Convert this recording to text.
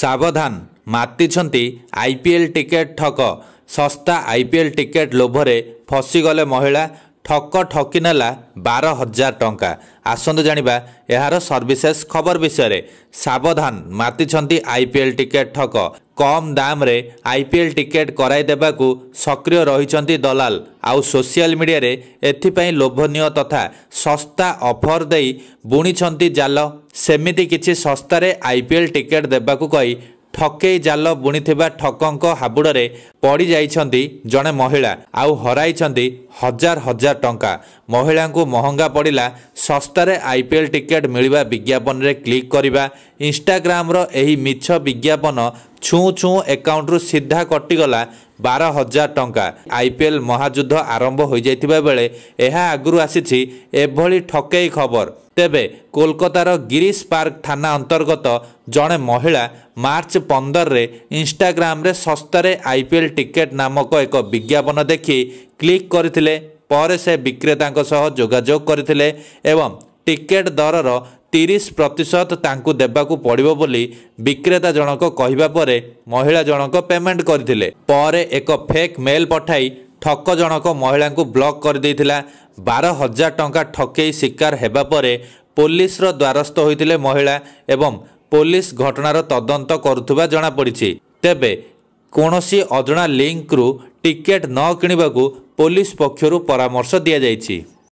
सावधान मातिछंती IPL ticket ठक सस्ता आईपीएल टिकेट लोभरे फसीगले महिला ठक ठकी नेला 12,000 टंका। आसंतु जानिबा एहार सर्विसेस खबर विषय। सावधान मातिछंती आईपीएल टिकेट ठक कम दाम रे आईपीएल टिकेट कराई देबाकू सक्रिय रहिछंती दलाल आउ सोशल मीडिया रे एथिपई लोभनीय तथा सस्ता ऑफर देई बुणीछंती जाल। सेमिति किछि सस्तारे आईपीएल टिकेट देबाकू कही ठकेई जाल बुणीथिबा ठकंक हाबुड़े पड़ी जाइछंती जणे महिला आउ हराइछंती हजार हजार टंका। महिला को महंगा पड़िला सस्तारे आईपीएल टिकेट मिलवा विज्ञापन रे क्लिक करिबा। इंस्टाग्राम रो एही मिछ विज्ञापन छू छू अकाउंट रु सीधा कटिगला 12,000 टंका। आईपीएल महायुद्ध आरंभ हो जाइतिबा बेले एहा आगुरु आसीछि एभली ठकेई खबर। तेबे कोलकातार गिरीश पार्क थाना अंतर्गत जड़े महिला मार्च 15 रे इंस्टाग्राम रे सस्तारे आईपीएल टिकेट नामक एक विज्ञापन देखि क्लिक करथिले। पर से विक्रेतांक सह जोगाजोग करथिले एवं टिकेट दरर 30% तांकु देबाकू पड़िबो बोली विक्रेता जनक कहिबा परे महिला जनक पेमेंट करथिले। पर एक फेक मेल पठाई ठक जनक महिला को ब्लॉक कर देइथिला। 12,000 टंका ठकेई शिकार हेबा परे पुलिस रो द्वारस्थ होइथिले महिला एवं पुलिस घटनार तदंत करुथुबा जणा पड़िछि। तेबे कोनोसी अजणा लिंक रु टिकेट न किनिबाकू पुलिस पक्षरु परामर्श दिया जाइछि।